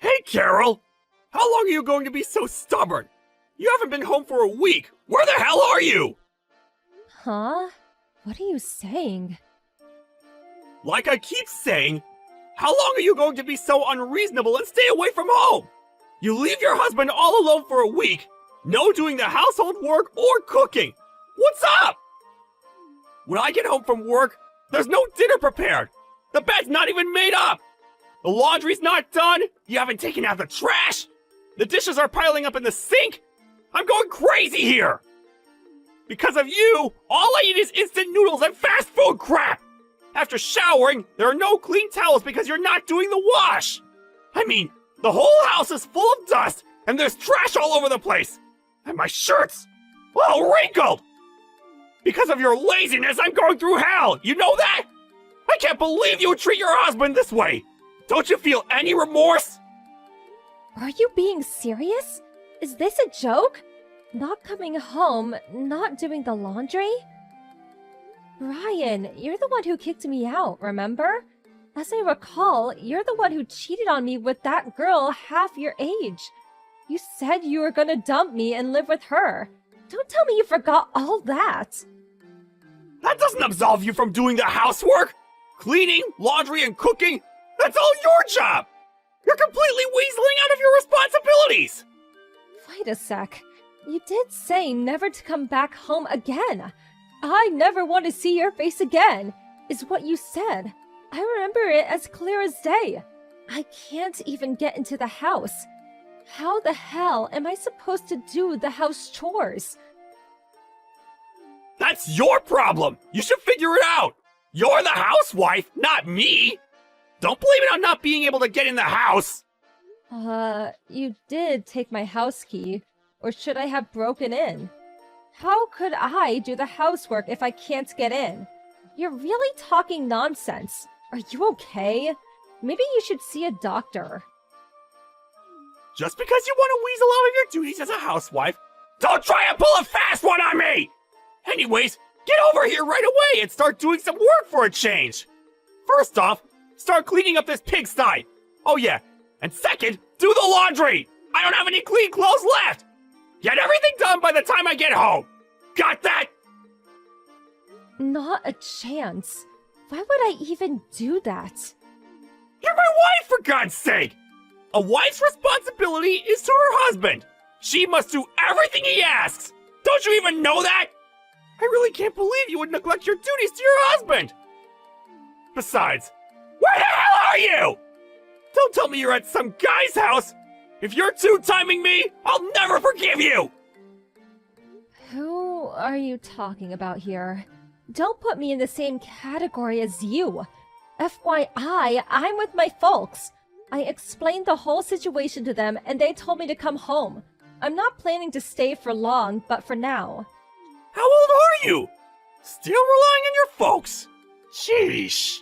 Hey, Carol! How long are you going to be so stubborn? You haven't been home for a week! Where the hell are you? Huh? What are you saying? Like I keep saying, how long are you going to be so unreasonable and stay away from home? You leave your husband all alone for a week, no doing the household work or cooking. What's up? When I get home from work, there's no dinner prepared. The bed's not even made up. The laundry's not done. You haven't taken out the trash. The dishes are piling up in the sink. I'm going crazy here. Because of you, all I eat is instant noodles and fast food crap. After showering, there are no clean towels because you're not doing the wash. I mean, the whole house is full of dust and there's trash all over the place. And my shirt's all wrinkled. Because of your laziness, I'm going through hell. You know that? I can't believe you would treat your husband this way. Don't you feel any remorse? Are you being serious? Is this a joke? Not coming home, not doing the laundry? Ryan, you're the one who kicked me out, remember? As I recall, you're the one who cheated on me with that girl half your age. You said you were gonna dump me and live with her. Don't tell me you forgot all that. That doesn't absolve you from doing the housework. Cleaning, laundry, and cooking, that's all your job. You're completely weaseling out of your responsibilities. Wait a sec. You did say never to come back home again. I never want to see your face again, is what you said. I remember it as clear as day. I can't even get into the house. How the hell am I supposed to do the house chores? That's your problem. You should figure it out. You're the housewife, not me. Don't blame it on not being able to get in the house. You did take my house key. Or should I have broken in? How could I do the housework if I can't get in? You're really talking nonsense. Are you okay? Maybe you should see a doctor. Just because you want to weasel out of your duties as a housewife, don't try and pull a fast one on me! Anyways, get over here right away and start doing some work for a change! First off, start cleaning up this pigsty! Oh yeah, and second, do the laundry! I don't have any clean clothes left! Get everything done by the time I get home! Got that? Not a chance. Why would I even do that? You're my wife, for God's sake! A wife's responsibility is to her husband. She must do everything he asks. Don't you even know that? I really can't believe you would neglect your duties to your husband. Besides, where the hell are you? Don't tell me you're at some guy's house. If you're two-timing me, I'll never forgive you. Who are you talking about here? Don't put me in the same category as you. FYI, I'm with my folks. I explained the whole situation to them and they told me to come home. I'm not planning to stay for long, but for now. How old are you? Still relying on your folks? Sheesh.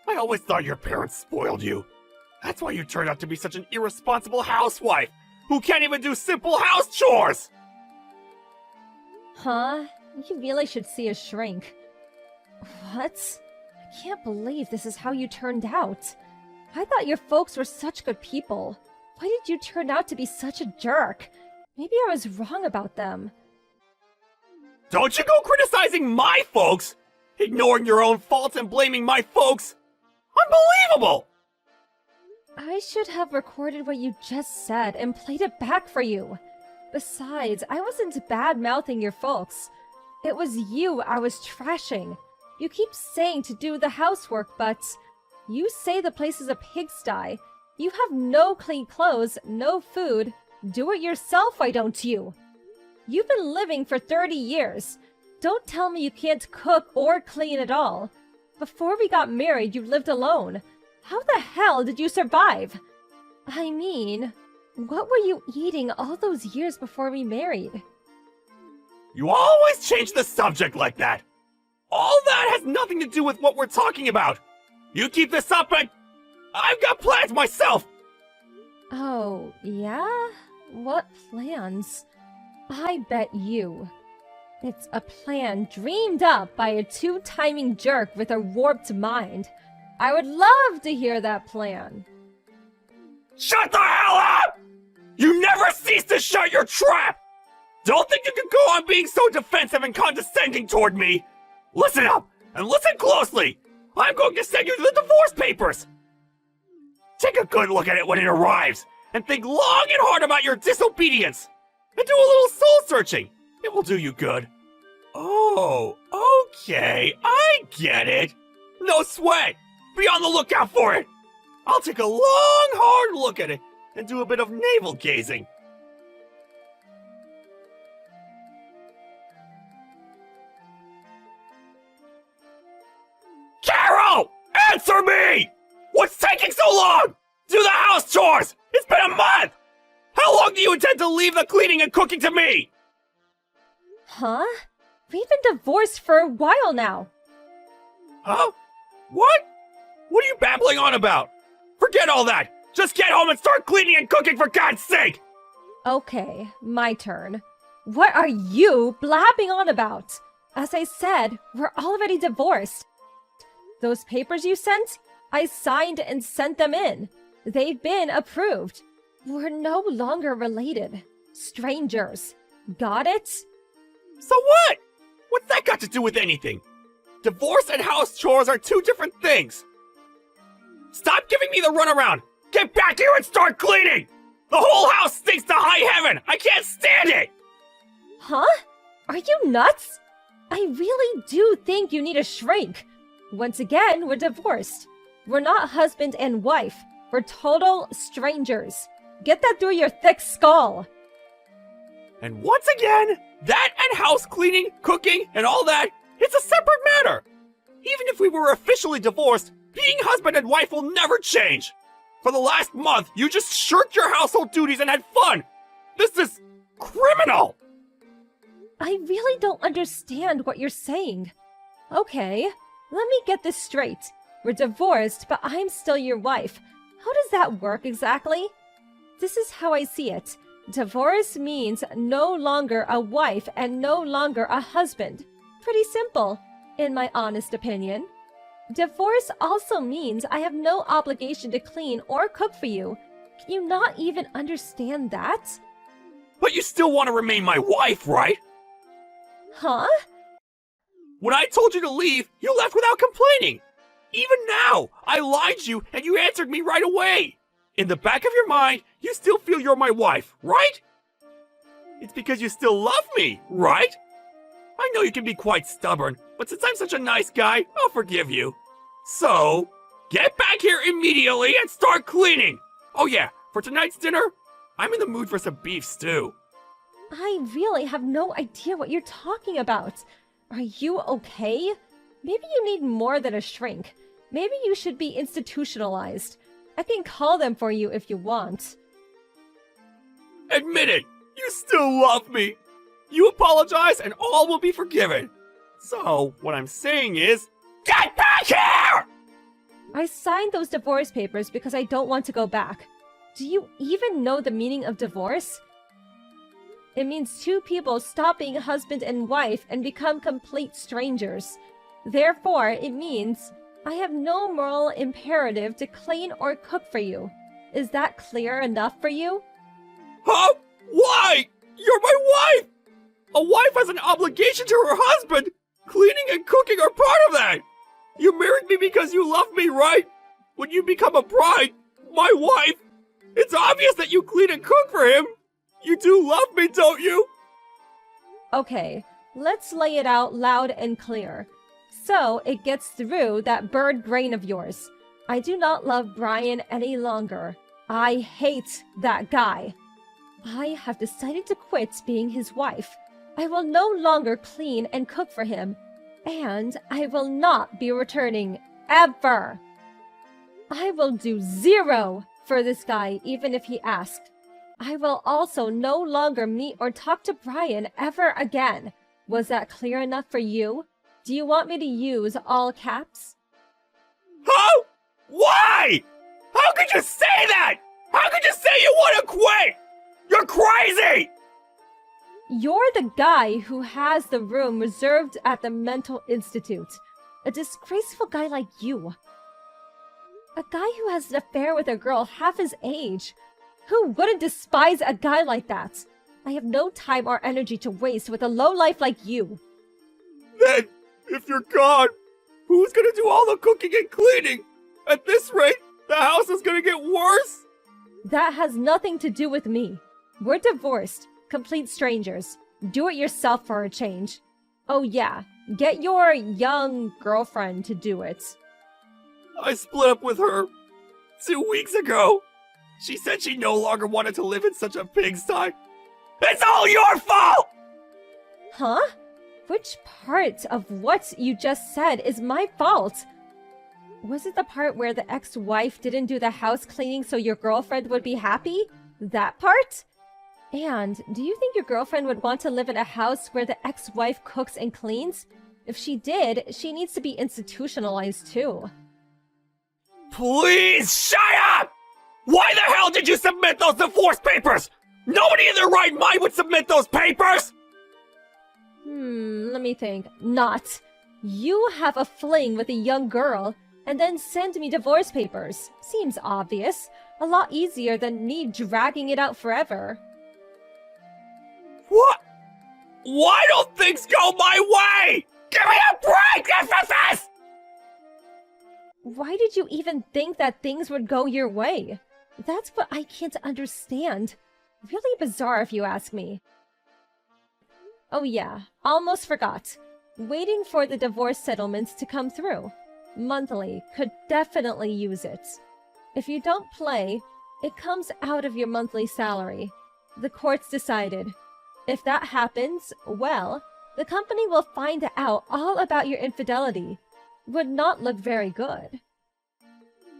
I always thought your parents spoiled you. That's why you turned out to be such an irresponsible housewife who can't even do simple house chores. Huh? You really should see a shrink. What? I can't believe this is how you turned out. I thought your folks were such good people. Why did you turn out to be such a jerk? Maybe I was wrong about them. Don't you go criticizing my folks! Ignoring your own faults and blaming my folks! Unbelievable! I should have recorded what you just said and played it back for you. Besides, I wasn't bad-mouthing your folks. It was you I was trashing. You keep saying to do the housework, but you say the place is a pigsty. You have no clean clothes, no food. Do it yourself, why don't you? You've been living for 30 years. Don't tell me you can't cook or clean at all. Before we got married, you lived alone. How the hell did you survive? I mean, what were you eating all those years before we married? You always change the subject like that. All that has nothing to do with what we're talking about. You keep this up and I've got plans myself. Oh, yeah? What plans? I bet you. It's a plan dreamed up by a two-timing jerk with a warped mind. I would love to hear that plan. Shut the hell up! You never cease to shut your trap! Don't think you can go on being so defensive and condescending toward me! Listen up, and listen closely! I'm going to send you the divorce papers! Take a good look at it when it arrives, and think long and hard about your disobedience! And do a little soul searching! It will do you good. Oh, okay, I get it. No sweat! Be on the lookout for it! I'll take a long, hard look at it and do a bit of navel gazing. Carol! Answer me! What's taking so long? Do the house chores! It's been a month! How long do you intend to leave the cleaning and cooking to me? Huh? We've been divorced for a while now. Huh? What? What are you babbling on about? Forget all that! Just get home and start cleaning and cooking for God's sake! Okay, my turn. What are you blabbing on about? As I said, we're already divorced. Those papers you sent, I signed and sent them in. They've been approved. We're no longer related. Strangers. Got it? So what? What's that got to do with anything? Divorce and house chores are two different things. Stop giving me the runaround! Get back here and start cleaning! The whole house stinks to high heaven! I can't stand it! Huh? Are you nuts? I really do think you need a shrink. Once again, we're divorced. We're not husband and wife. We're total strangers. Get that through your thick skull. And once again, that and house cleaning, cooking, and all that, it's a separate matter. Even if we were officially divorced, being husband and wife will never change. For the last month, you just shirked your household duties and had fun. This is criminal. I really don't understand what you're saying. Okay, let me get this straight. We're divorced, but I'm still your wife. How does that work exactly? This is how I see it. Divorce means no longer a wife and no longer a husband. Pretty simple, in my honest opinion. Divorce also means I have no obligation to clean or cook for you. Can you not even understand that? But you still want to remain my wife, right? Huh? When I told you to leave, you left without complaining. Even now, I lied to you and you answered me right away. In the back of your mind, you still feel you're my wife, right? It's because you still love me, right? I know you can be quite stubborn, but since I'm such a nice guy, I'll forgive you. So, get back here immediately and start cleaning! Oh yeah, for tonight's dinner, I'm in the mood for some beef stew. I really have no idea what you're talking about. Are you okay? Maybe you need more than a shrink. Maybe you should be institutionalized. I can call them for you if you want. Admit it! You still love me! You apologize and all will be forgiven. So, what I'm saying is, get back here! I signed those divorce papers because I don't want to go back. Do you even know the meaning of divorce? It means two people stop being husband and wife and become complete strangers. Therefore, it means I have no moral imperative to clean or cook for you. Is that clear enough for you? Huh? Why? You're my wife! A wife has an obligation to her husband! Cleaning and cooking are part of that! You married me because you love me, right? When you become a bride, my wife, it's obvious that you clean and cook for him! You do love me, don't you? Okay, let's lay it out loud and clear. So it gets through that bird brain of yours. I do not love Brian any longer. I hate that guy. I have decided to quit being his wife. I will no longer clean and cook for him. And I will not be returning, ever. I will do 0 for this guy, even if he asked. I will also no longer meet or talk to Brian ever again. Was that clear enough for you? Do you want me to use all caps? How? Why? How could you say that? How could you say you want to quit? You're crazy! You're the guy who has the room reserved at the mental institute. A disgraceful guy like you. A guy who has an affair with a girl half his age. Who wouldn't despise a guy like that? I have no time or energy to waste with a lowlife like you. Then, if you're gone, who's gonna do all the cooking and cleaning? At this rate, the house is gonna get worse! That has nothing to do with me. We're divorced, complete strangers. Do it yourself for a change. Oh yeah, get your young girlfriend to do it. I split up with her 2 weeks ago. She said she no longer wanted to live in such a pigsty. It's all your fault! Huh? Which part of what you just said is my fault? Was it the part where the ex-wife didn't do the house cleaning so your girlfriend would be happy? That part? And do you think your girlfriend would want to live in a house where the ex-wife cooks and cleans? If she did, she needs to be institutionalized too. Please shut up! Why the hell did you submit those divorce papers? Nobody in their right mind would submit those papers! Let me think. Not. You have a fling with a young girl, and then send me divorce papers. Seems obvious. A lot easier than me dragging it out forever. What? Why don't things go my way? Give me a break, FFS! Why did you even think that things would go your way? That's what I can't understand. Really bizarre if you ask me. Oh yeah, almost forgot. Waiting for the divorce settlements to come through. Monthly could definitely use it. If you don't play, it comes out of your monthly salary. The courts decided. If that happens, well, the company will find out all about your infidelity. Would not look very good.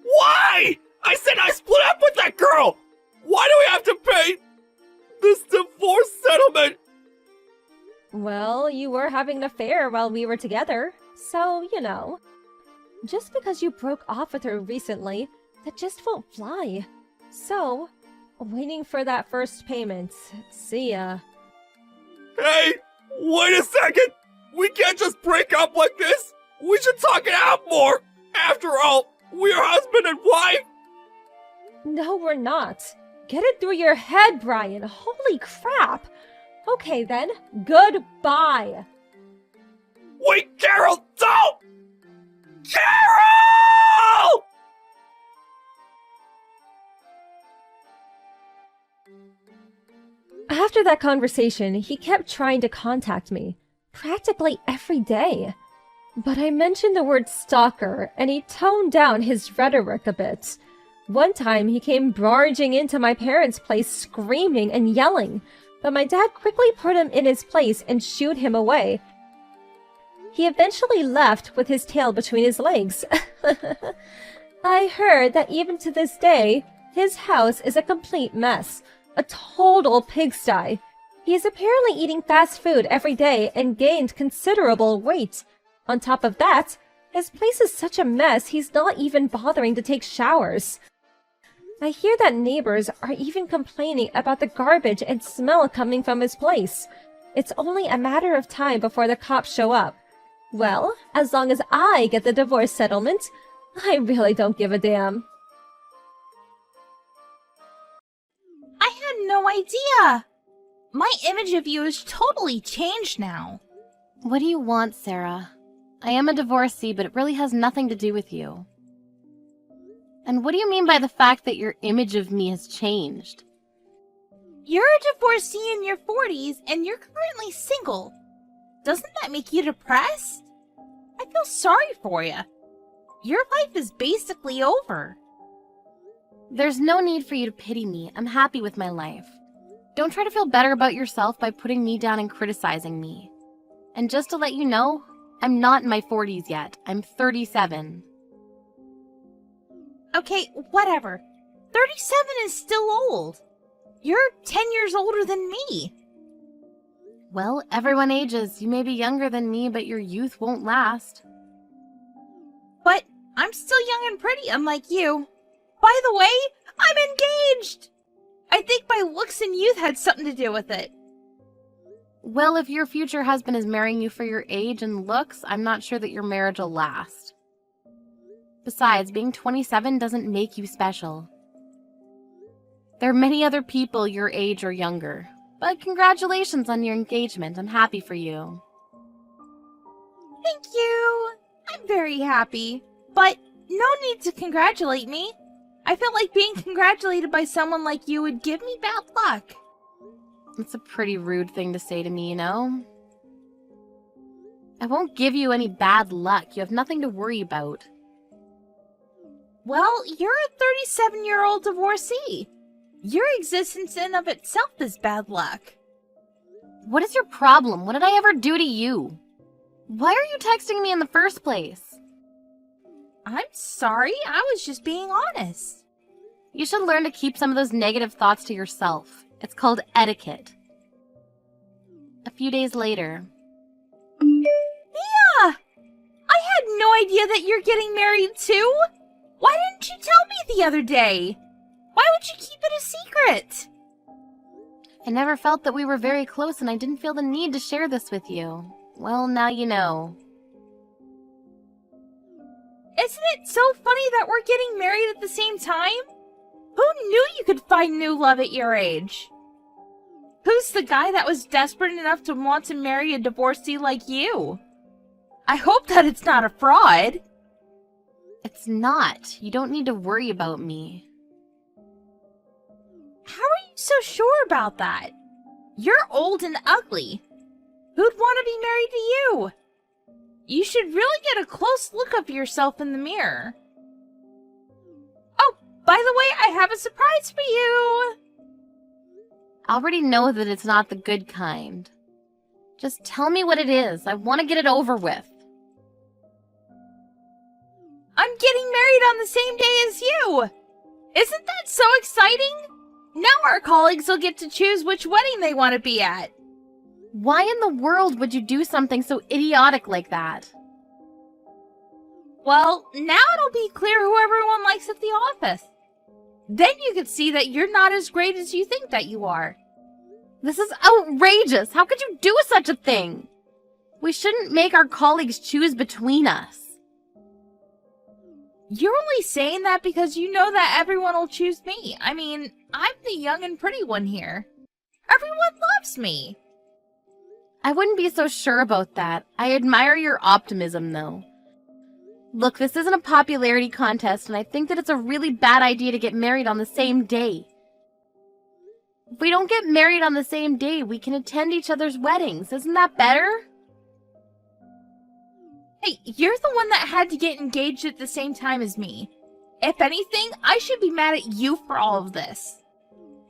Why? I said I split up with that girl! Why do we have to pay this divorce settlement? Well, you were having an affair while we were together, so, you know. Just because you broke off with her recently, that just won't fly. So, waiting for that first payment. See ya. Hey, wait a second! We can't just break up like this! We should talk it out more! After all, we're husband and wife! No, we're not. Get it through your head, Brian. Holy crap! Okay then, goodbye! Wait, Carol, don't! Carol! After that conversation, he kept trying to contact me, practically every day. But I mentioned the word stalker, and he toned down his rhetoric a bit. One time, he came barging into my parents' place screaming and yelling, but my dad quickly put him in his place and shooed him away. He eventually left with his tail between his legs. I heard that even to this day, his house is a complete mess, a total pigsty. He is apparently eating fast food every day and gained considerable weight. On top of that, his place is such a mess he's not even bothering to take showers. I hear that neighbors are even complaining about the garbage and smell coming from his place. It's only a matter of time before the cops show up. Well, as long as I get the divorce settlement, I really don't give a damn. I had no idea! My image of you is totally changed now. What do you want, Sarah? I am a divorcee, but it really has nothing to do with you. And what do you mean by the fact that your image of me has changed? You're a divorcee in your 40s, and you're currently single. Doesn't that make you depressed? I feel sorry for you. Your life is basically over. There's no need for you to pity me. I'm happy with my life. Don't try to feel better about yourself by putting me down and criticizing me. And just to let you know, I'm not in my 40s yet. I'm 37. Okay, whatever. 37 is still old. You're 10 years older than me. Well, everyone ages. You may be younger than me, but your youth won't last. But I'm still young and pretty, unlike you. By the way, I'm engaged! I think my looks and youth had something to do with it. Well, if your future husband is marrying you for your age and looks, I'm not sure that your marriage will last. Besides, being 27 doesn't make you special. There are many other people your age or younger, but congratulations on your engagement. I'm happy for you. Thank you. I'm very happy. But no need to congratulate me. I feel like being congratulated by someone like you would give me bad luck. It's a pretty rude thing to say to me, you know? I won't give you any bad luck. You have nothing to worry about. Well, you're a 37-year-old divorcee. Your existence in of itself is bad luck. What is your problem? What did I ever do to you? Why are you texting me in the first place? I'm sorry, I was just being honest. You should learn to keep some of those negative thoughts to yourself. It's called etiquette. A few days later. Mia! I had no idea that you're getting married too. Why didn't you tell me the other day? Why would you keep it a secret? I never felt that we were very close and I didn't feel the need to share this with you. Well, now you know. Isn't it so funny that we're getting married at the same time? Who knew you could find new love at your age? Who's the guy that was desperate enough to want to marry a divorcee like you? I hope that it's not a fraud. It's not. You don't need to worry about me. How are you so sure about that? You're old and ugly. Who'd want to be married to you? You should really get a close look of yourself in the mirror. Oh, by the way, I have a surprise for you. I already know that it's not the good kind. Just tell me what it is. I want to get it over with. I'm getting married on the same day as you. Isn't that so exciting? Now our colleagues will get to choose which wedding they want to be at. Why in the world would you do something so idiotic like that? Well, now it'll be clear who everyone likes at the office. Then you could see that you're not as great as you think that you are. This is outrageous! How could you do such a thing? We shouldn't make our colleagues choose between us. You're only saying that because you know that everyone will choose me. I mean, I'm the young and pretty one here. Everyone loves me. I wouldn't be so sure about that. I admire your optimism, though. Look, this isn't a popularity contest, and I think that it's a really bad idea to get married on the same day. If we don't get married on the same day, we can attend each other's weddings. Isn't that better? Hey, you're the one that had to get engaged at the same time as me. If anything, I should be mad at you for all of this.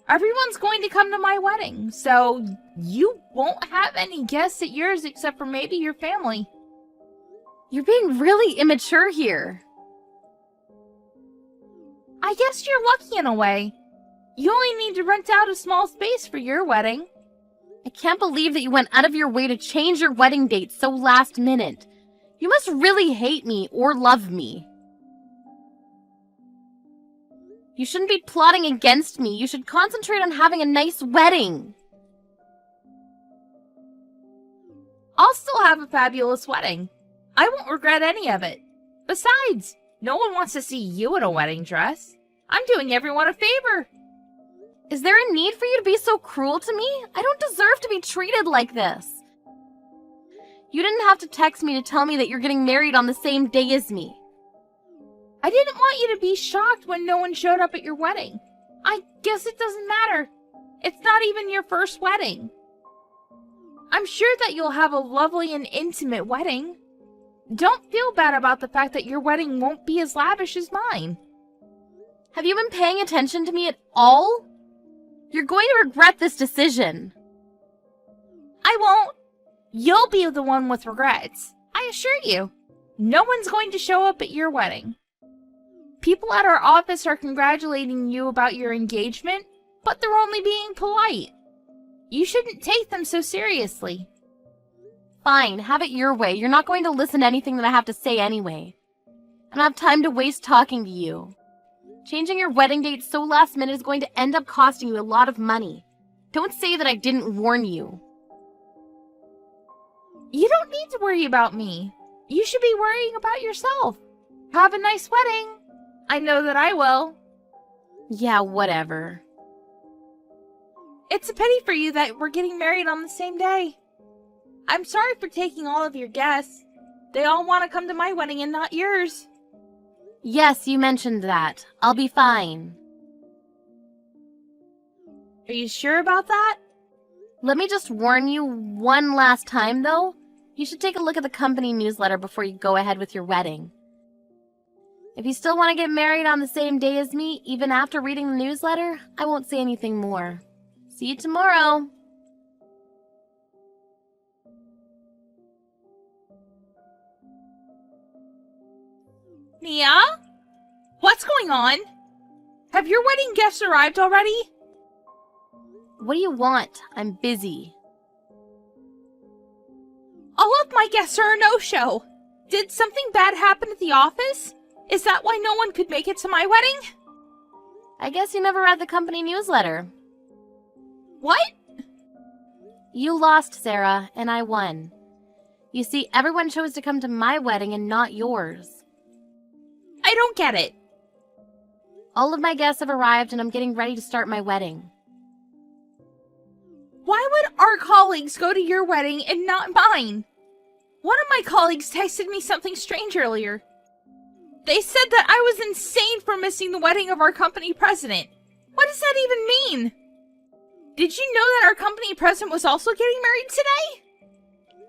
Everyone's going to come to my wedding, so you won't have any guests at yours except for maybe your family. You're being really immature here. I guess you're lucky in a way. You only need to rent out a small space for your wedding. I can't believe that you went out of your way to change your wedding date so last minute. You must really hate me or love me. You shouldn't be plotting against me. You should concentrate on having a nice wedding. I'll still have a fabulous wedding. I won't regret any of it. Besides, no one wants to see you in a wedding dress. I'm doing everyone a favor. Is there a need for you to be so cruel to me? I don't deserve to be treated like this. You didn't have to text me to tell me that you're getting married on the same day as me. I didn't want you to be shocked when no one showed up at your wedding. I guess it doesn't matter. It's not even your first wedding. I'm sure that you'll have a lovely and intimate wedding. Don't feel bad about the fact that your wedding won't be as lavish as mine. Have you been paying attention to me at all? You're going to regret this decision. I won't. You'll be the one with regrets. I assure you. No one's going to show up at your wedding. People at our office are congratulating you about your engagement, but they're only being polite. You shouldn't take them so seriously. Fine, have it your way. You're not going to listen to anything that I have to say anyway. I don't have time to waste talking to you. Changing your wedding date so last minute is going to end up costing you a lot of money. Don't say that I didn't warn you. You don't need to worry about me. You should be worrying about yourself. Have a nice wedding. I know that I will. Yeah, whatever. It's a pity for you that we're getting married on the same day. I'm sorry for taking all of your guests. They all want to come to my wedding and not yours. Yes, you mentioned that. I'll be fine. Are you sure about that? Let me just warn you one last time, though. You should take a look at the company newsletter before you go ahead with your wedding. If you still want to get married on the same day as me, even after reading the newsletter, I won't say anything more. See you tomorrow. Mia? What's going on? Have your wedding guests arrived already? What do you want? I'm busy. All of my guests are a no-show. Did something bad happen at the office? Is that why no one could make it to my wedding? I guess you never read the company newsletter. What? You lost, Sarah, and I won. You see, everyone chose to come to my wedding and not yours. I don't get it. All of my guests have arrived and I'm getting ready to start my wedding. Why would our colleagues go to your wedding and not mine? One of my colleagues texted me something strange earlier. They said that I was insane for missing the wedding of our company president. What does that even mean? Did you know that our company president was also getting married today?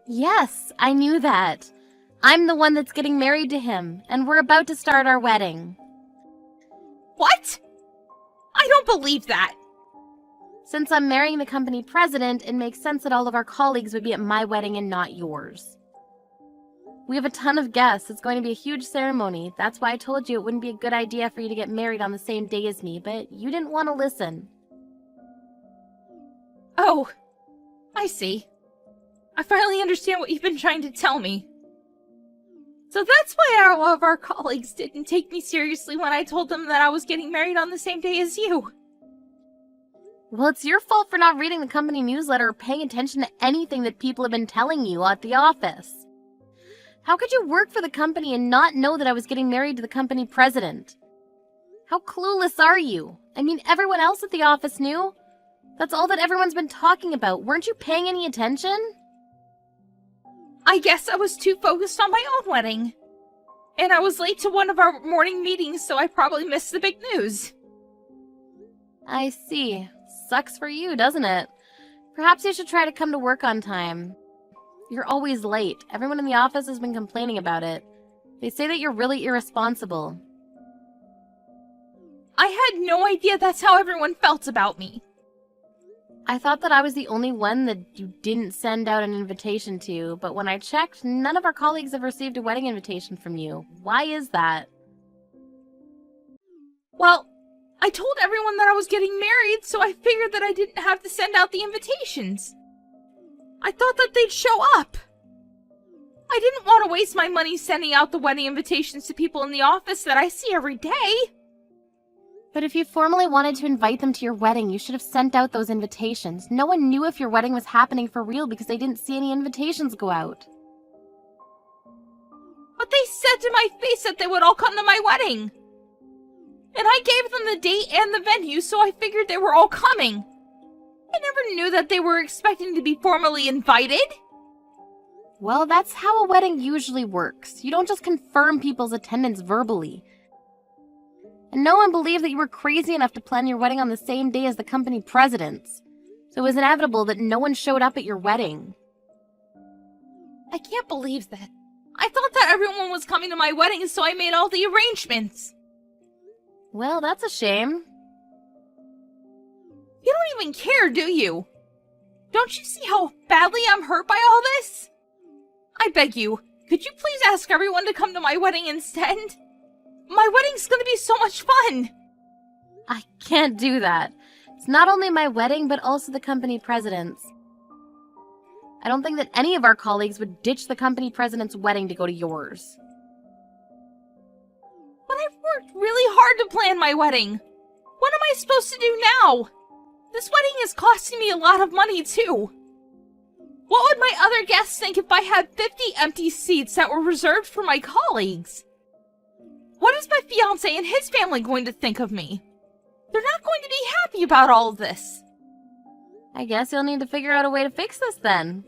Yes, I knew that. I'm the one that's getting married to him, and we're about to start our wedding. What? I don't believe that. Since I'm marrying the company president, it makes sense that all of our colleagues would be at my wedding and not yours. We have a ton of guests. It's going to be a huge ceremony. That's why I told you it wouldn't be a good idea for you to get married on the same day as me, but you didn't want to listen. Oh, I see. I finally understand what you've been trying to tell me. So that's why all of our colleagues didn't take me seriously when I told them that I was getting married on the same day as you. Well, it's your fault for not reading the company newsletter or paying attention to anything that people have been telling you at the office. How could you work for the company and not know that I was getting married to the company president? How clueless are you? I mean, everyone else at the office knew. That's all that everyone's been talking about. Weren't you paying any attention? I guess I was too focused on my own wedding. And I was late to one of our morning meetings, so I probably missed the big news. I see. Sucks for you, doesn't it? Perhaps you should try to come to work on time. You're always late. Everyone in the office has been complaining about it. They say that you're really irresponsible. I had no idea that's how everyone felt about me. I thought that I was the only one that you didn't send out an invitation to, but when I checked, none of our colleagues have received a wedding invitation from you. Why is that? Well, I told everyone that I was getting married, so I figured that I didn't have to send out the invitations. I thought that they'd show up. I didn't want to waste my money sending out the wedding invitations to people in the office that I see every day. But if you formally wanted to invite them to your wedding, you should have sent out those invitations. No one knew if your wedding was happening for real because they didn't see any invitations go out. But they said to my face that they would all come to my wedding. And I gave them the date and the venue, so I figured they were all coming. I never knew that they were expecting to be formally invited. Well, that's how a wedding usually works. You don't just confirm people's attendance verbally. And no one believed that you were crazy enough to plan your wedding on the same day as the company president's. So it was inevitable that no one showed up at your wedding. I can't believe that. I thought that everyone was coming to my wedding, so I made all the arrangements. Well, that's a shame. You don't even care, do you? Don't you see how badly I'm hurt by all this? I beg you, could you please ask everyone to come to my wedding instead? My wedding's gonna be so much fun! I can't do that. It's not only my wedding, but also the company president's. I don't think that any of our colleagues would ditch the company president's wedding to go to yours. But I've worked really hard to plan my wedding. What am I supposed to do now? This wedding is costing me a lot of money, too. What would my other guests think if I had 50 empty seats that were reserved for my colleagues? What is my fiancé and his family going to think of me? They're not going to be happy about all of this. I guess you'll need to figure out a way to fix this then.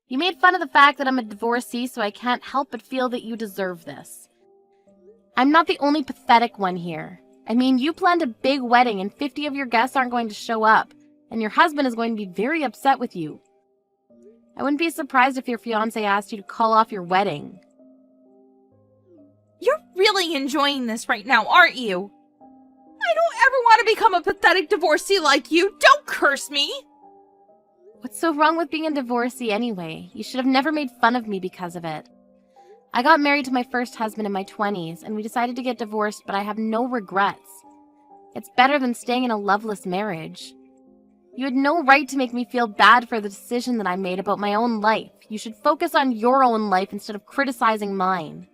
You made fun of the fact that I'm a divorcee, so I can't help but feel that you deserve this. I'm not the only pathetic one here. I mean, you planned a big wedding and 50 of your guests aren't going to show up, and your husband is going to be very upset with you. I wouldn't be surprised if your fiancé asked you to call off your wedding. You're really enjoying this right now, aren't you? I don't ever want to become a pathetic divorcee like you. Don't curse me. What's so wrong with being a divorcee anyway? You should have never made fun of me because of it. I got married to my first husband in my 20s, and we decided to get divorced, but I have no regrets. It's better than staying in a loveless marriage. You had no right to make me feel bad for the decision that I made about my own life. You should focus on your own life instead of criticizing mine.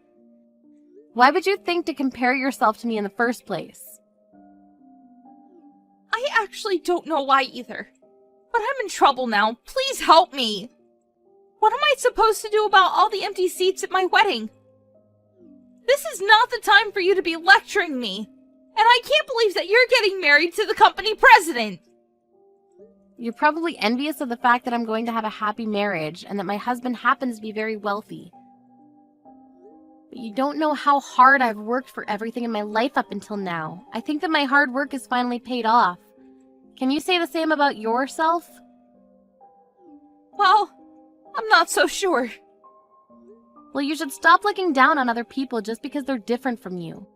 Why would you think to compare yourself to me in the first place? I actually don't know why either. But I'm in trouble now. Please help me. What am I supposed to do about all the empty seats at my wedding? This is not the time for you to be lecturing me. And I can't believe that you're getting married to the company president. You're probably envious of the fact that I'm going to have a happy marriage and that my husband happens to be very wealthy. But you don't know how hard I've worked for everything in my life up until now. I think that my hard work is finally paid off. Can you say the same about yourself? Well, I'm not so sure. Well, you should stop looking down on other people just because they're different from you.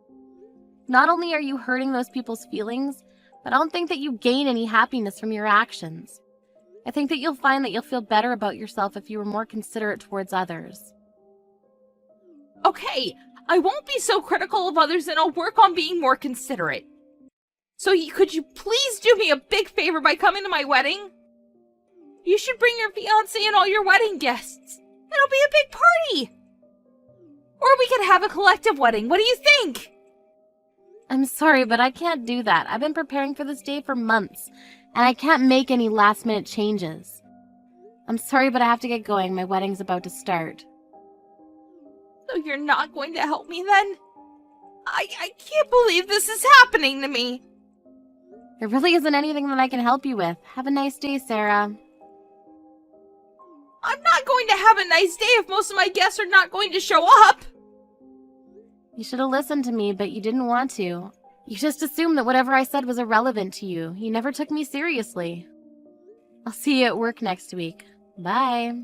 Not only are you hurting those people's feelings, but I don't think that you gain any happiness from your actions. I think that you'll find that you'll feel better about yourself if you were more considerate towards others. Okay, I won't be so critical of others and I'll work on being more considerate. So could you please do me a big favor by coming to my wedding? You should bring your fiancé and all your wedding guests. It'll be a big party. Or we could have a collective wedding. What do you think? I'm sorry, but I can't do that. I've been preparing for this day for months, and I can't make any last-minute changes. I'm sorry, but I have to get going. My wedding's about to start. So you're not going to help me then? I can't believe this is happening to me. There really isn't anything that I can help you with. Have a nice day, Sarah. I'm not going to have a nice day if most of my guests are not going to show up. You should have listened to me, but you didn't want to. You just assumed that whatever I said was irrelevant to you. You never took me seriously. I'll see you at work next week. Bye.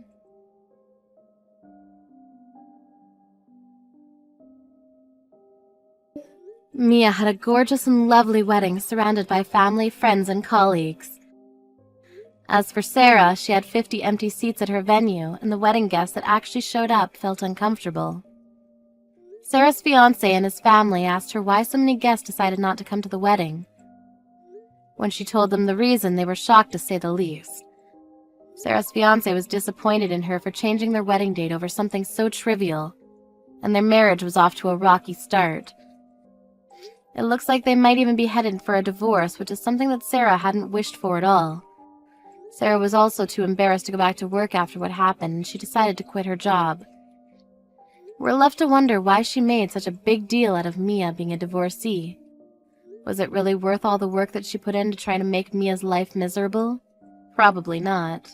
Mia had a gorgeous and lovely wedding surrounded by family, friends, and colleagues. As for Sarah, she had 50 empty seats at her venue, and the wedding guests that actually showed up felt uncomfortable. Sarah's fiancé and his family asked her why so many guests decided not to come to the wedding. When she told them the reason, they were shocked to say the least. Sarah's fiancé was disappointed in her for changing their wedding date over something so trivial, and their marriage was off to a rocky start. It looks like they might even be headed for a divorce, which is something that Sarah hadn't wished for at all. Sarah was also too embarrassed to go back to work after what happened, and she decided to quit her job. We're left to wonder why she made such a big deal out of Mia being a divorcee. Was it really worth all the work that she put in to try to make Mia's life miserable? Probably not.